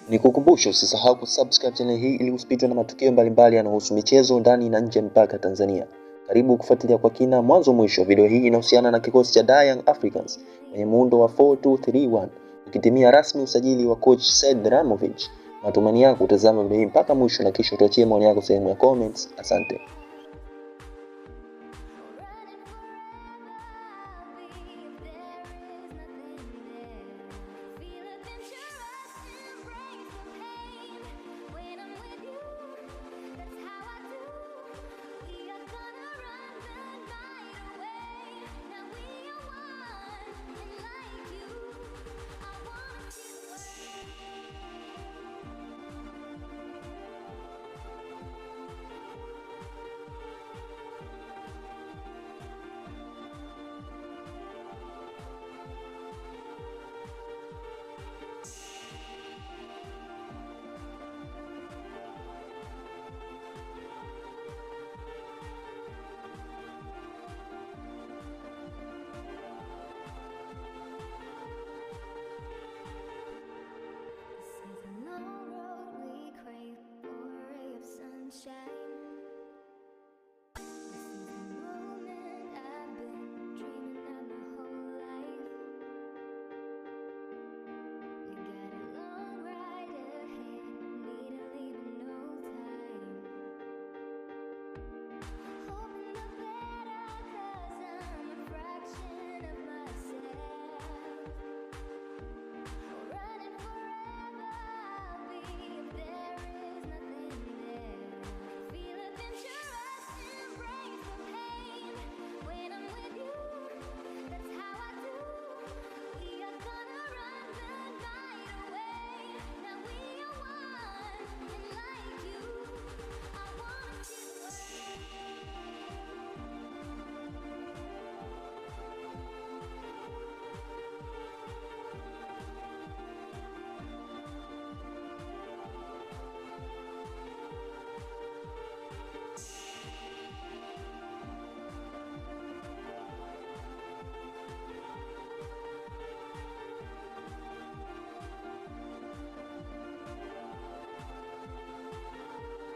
Nikukumbusha usisahau kusubscribe channel hii ili usipitwe na matukio mbalimbali yanayohusu michezo ndani na nje mpaka Tanzania. Karibu kufuatilia kwa kina mwanzo mwisho. Video hii inahusiana na kikosi cha Young Africans kwenye muundo wa 4-2-3-1 ukitimia rasmi usajili wa coach Said Ramovich. Matumaini yangu utazama video hii mpaka mwisho na kisha utuachie maoni yako sehemu ya comments. Asante.